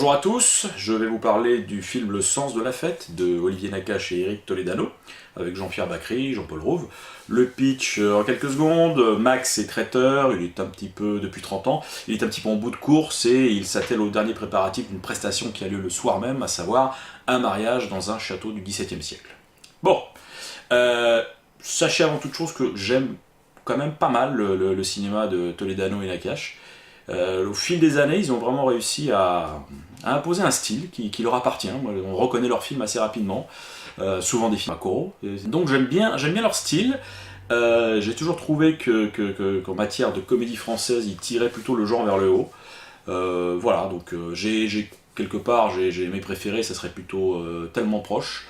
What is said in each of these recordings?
Bonjour à tous, je vais vous parler du film Le Sens de la Fête de Olivier Nakache et Éric Toledano avec Jean-Pierre Bacry, Jean-Paul Rouve. Le pitch en quelques secondes: Max est traiteur, il est un petit peu depuis 30 ans, il est un petit peu en bout de course et il s'attelle au dernier préparatif d'une prestation qui a lieu le soir même, à savoir un mariage dans un château du XVIIe siècle. Bon, sachez avant toute chose que j'aime quand même pas mal le cinéma de Toledano et Nakache. Au fil des années, ils ont vraiment réussi à imposer un style qui leur appartient. On reconnaît leurs films assez rapidement, souvent des films à Coro. Donc j'aime bien leur style. J'ai toujours trouvé qu'en matière de comédie française, ils tiraient plutôt le genre vers le haut. Voilà, donc quelque part, j'ai mes préférés, ça serait plutôt Tellement proche.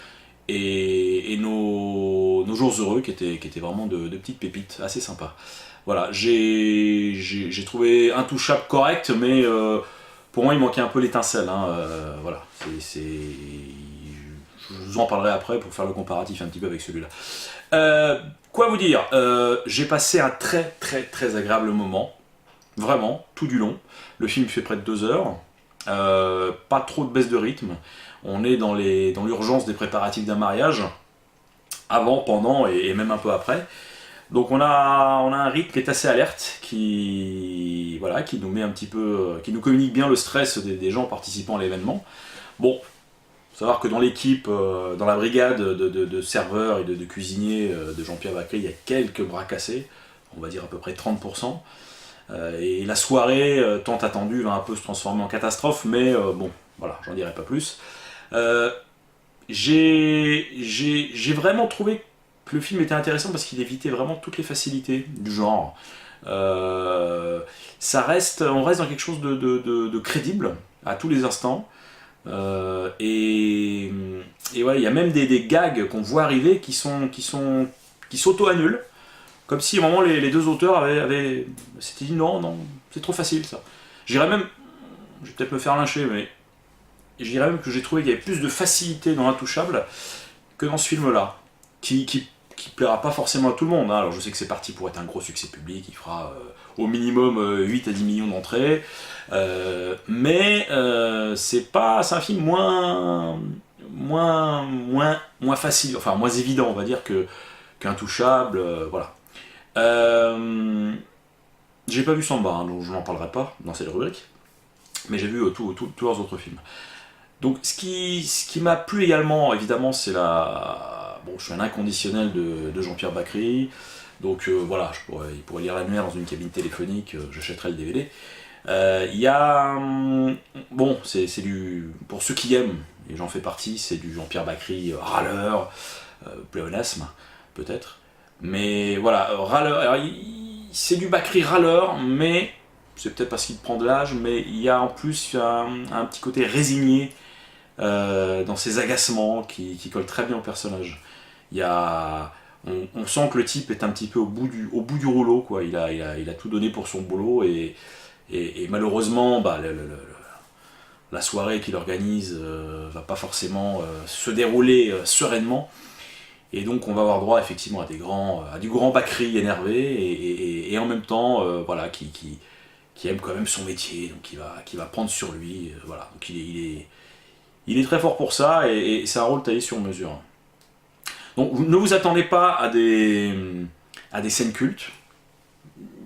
Et nos jours heureux, qui étaient vraiment de petites pépites, assez sympas. Voilà, j'ai trouvé Intouchable correct, mais pour moi il manquait un peu l'étincelle. Voilà, je vous en parlerai après pour faire le comparatif un petit peu avec celui-là. Quoi vous dire, j'ai passé un très agréable moment, vraiment, tout du long. Le film fait près de 2 heures, pas trop de baisse de rythme. On est dans l'urgence des préparatifs d'un mariage, avant, pendant et même un peu après. Donc on a un rythme qui est assez alerte, qui nous met un petit peu, qui nous communique bien le stress des gens participant à l'événement. Bon, faut savoir que dans l'équipe, dans la brigade de serveurs et de cuisiniers de Jean-Pierre Bacry, il y a quelques bras cassés, on va dire à peu près 30%. Et la soirée, tant attendue, va un peu se transformer en catastrophe, mais bon, voilà, j'en dirai pas plus. J'ai vraiment trouvé que le film était intéressant parce qu'il évitait vraiment toutes les facilités du genre. On reste dans quelque chose de crédible à tous les instants. Et voilà, il y a même des gags qu'on voit arriver qui s'auto-annulent. Comme si au moment les deux auteurs avaient s'étaient dit non, c'est trop facile ça. Je vais peut-être me faire lyncher, mais je dirais même que j'ai trouvé qu'il y avait plus de facilité dans Intouchable que dans ce film-là, qui plaira pas forcément à tout le monde. Alors je sais que c'est parti pour être un gros succès public, il fera au minimum 8 à 10 millions d'entrées, mais c'est un film moins facile, enfin moins évident, on va dire, qu'Intouchable, voilà. J'ai pas vu Samba, donc je n'en parlerai pas dans cette rubrique, mais j'ai vu tous leurs autres films. Donc ce qui m'a plu également, évidemment, c'est Bon, je suis un inconditionnel de Jean-Pierre Bacry, donc voilà, il pourrait lire l'annuaire dans une cabine téléphonique, j'achèterai le DVD. Il y a... bon, c'est pour ceux qui aiment, et j'en fais partie, c'est du Jean-Pierre Bacry râleur, pléonasme, peut-être. Mais voilà, râleur, c'est du Bacry râleur, mais c'est peut-être parce qu'il prend de l'âge, mais il y a en plus un petit côté résigné dans ses agacements qui colle très bien au personnage. On sent que le type est un petit peu au bout du rouleau, quoi. Il a tout donné pour son boulot et malheureusement la soirée qu'il organise va pas forcément se dérouler sereinement. Et donc on va avoir droit effectivement à du grand Bacry énervé et en même temps voilà, qui aime quand même son métier, donc qui va prendre sur lui, voilà. Donc il est très fort pour ça et c'est un rôle taillé sur mesure. Donc ne vous attendez pas à des scènes cultes.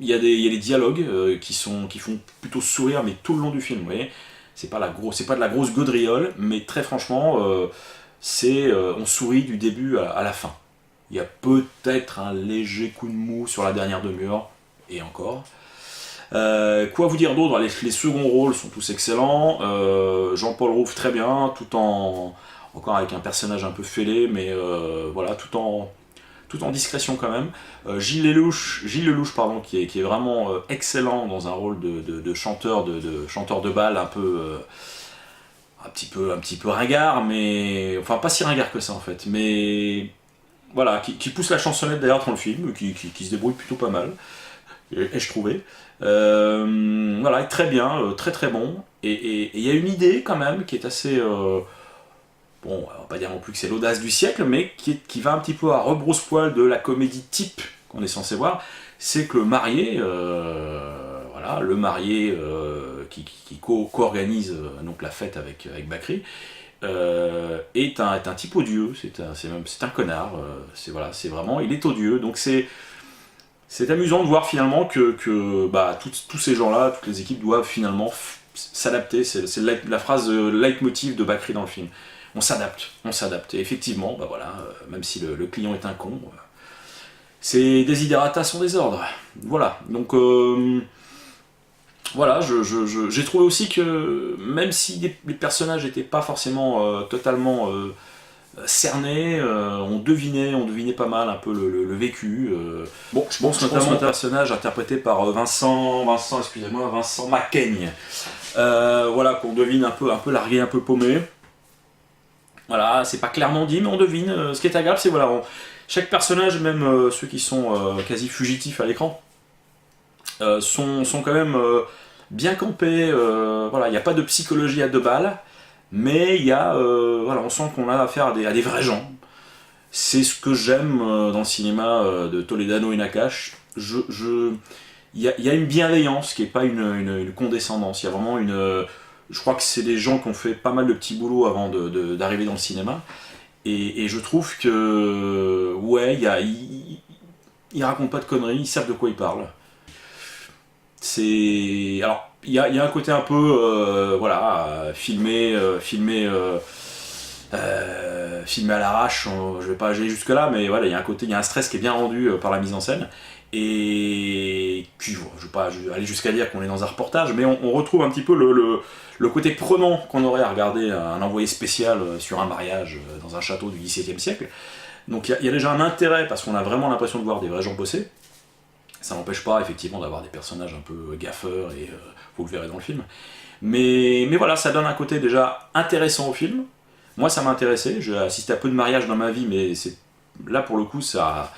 Il y a des dialogues qui font plutôt sourire, mais tout le long du film, vous voyez. C'est pas de la grosse gaudriole, mais très franchement, on sourit du début à la fin. Il y a peut-être un léger coup de mou sur la dernière demi-heure, et encore. Quoi vous dire d'autre? Les seconds rôles sont tous excellents. Jean-Paul Rouve très bien, encore avec un personnage un peu fêlé, mais voilà, tout en discrétion quand même. Gilles Lelouch, qui est vraiment excellent dans un rôle de chanteur de bal un petit peu ringard, mais enfin pas si ringard que ça en fait, mais voilà, qui pousse la chansonnette d'ailleurs dans le film, qui se débrouille plutôt pas mal, et je trouvais. Voilà, très bien, très bon, et il y a une idée quand même qui est assez... bon, on va pas dire non plus que c'est l'audace du siècle, mais qui va un petit peu à rebrousse-poil de la comédie type qu'on est censé voir, c'est que le marié, voilà, voilà, le marié qui co-organise donc la fête avec Bakri, est un type odieux, c'est un connard, c'est vraiment, il est odieux, donc c'est amusant de voir finalement que bah, tous ces gens-là, toutes les équipes doivent finalement s'adapter, c'est la phrase leitmotiv de Bakri dans le film. On s'adapte, et effectivement, bah voilà, même si le client est un con, ses desiderata sont des ordres. Voilà, donc voilà, j'ai trouvé aussi que même si les personnages n'étaient pas forcément totalement cernés, on devinait pas mal un peu le vécu. Bon, je pense notamment au personnage interprété par Vincent Macaigne, voilà, qu'on devine un peu largué, un peu paumé. Voilà, c'est pas clairement dit, mais on devine. Ce qui est agréable, c'est voilà, chaque personnage, même ceux qui sont quasi fugitifs à l'écran, sont quand même bien campés. Voilà, il n'y a pas de psychologie à deux balles, mais il y a, voilà, on sent qu'on a affaire à des vrais gens. C'est ce que j'aime dans le cinéma de Toledano et Nakache. Il y a une bienveillance qui n'est pas une condescendance. Il y a vraiment je crois que c'est des gens qui ont fait pas mal de petits boulots avant d'arriver dans le cinéma. Et je trouve que, ouais, ils racontent pas de conneries, ils savent de quoi ils parlent. Alors, il y a un côté un peu, voilà, filmé à l'arrache, je vais pas aller jusque là, mais voilà, il y a un stress qui est bien rendu par la mise en scène. Et puis, je vais pas aller jusqu'à dire qu'on est dans un reportage, mais on retrouve un petit peu le côté prenant qu'on aurait à regarder un envoyé spécial sur un mariage dans un château du XVIIe siècle. Donc il y a déjà un intérêt, parce qu'on a vraiment l'impression de voir des vrais gens bosser. Ça n'empêche pas, effectivement, d'avoir des personnages un peu gaffeurs, et vous le verrez dans le film. Mais voilà, ça donne un côté déjà intéressant au film. Moi, ça m'a intéressé. J'ai assisté à peu de mariages dans ma vie, mais là, pour le coup, ça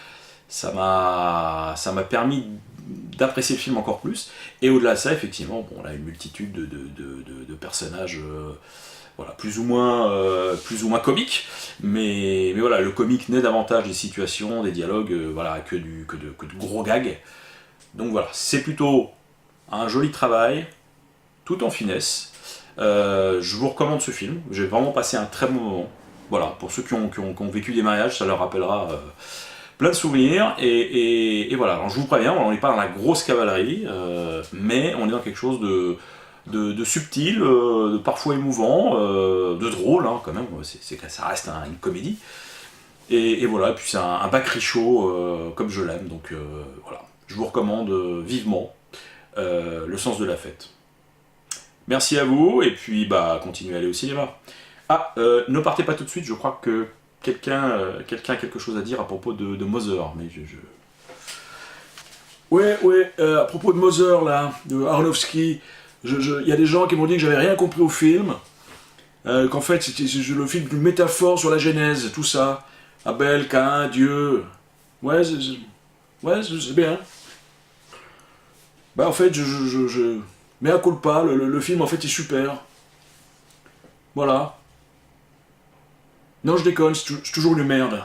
m'a permis d'apprécier le film encore plus. Et au-delà de ça, effectivement, bon, on a une multitude de personnages voilà, plus ou moins comiques. Mais voilà, le comique naît davantage des situations, des dialogues, voilà, que de gros gags. Donc voilà, c'est plutôt un joli travail, tout en finesse. Je vous recommande ce film, j'ai vraiment passé un très bon moment. Voilà, pour ceux qui ont vécu des mariages, ça leur rappellera plein de souvenirs. Et voilà, alors je vous préviens, on n'est pas dans la grosse cavalerie, mais on est dans quelque chose de subtil, de parfois émouvant, de drôle hein, quand même, ça reste une comédie. Et voilà, et puis c'est un Bakri show comme je l'aime, donc voilà. Je vous recommande vivement Le sens de la fête. Merci à vous, et puis bah continuez à aller au cinéma. Ah, ne partez pas tout de suite, je crois que quelqu'un a quelque chose à dire à propos de Mother, mais Ouais, à propos de Mother, là, de Aronofsky, il y a des gens qui m'ont dit que j'avais rien compris au film, qu'en fait c'était le film d'une métaphore sur la Genèse, tout ça. Abel, Caïn, Dieu... Ouais, c'est bien. Bah en fait, mea culpa, le film en fait est super. Voilà. Non, je déconne, c'est toujours une merde.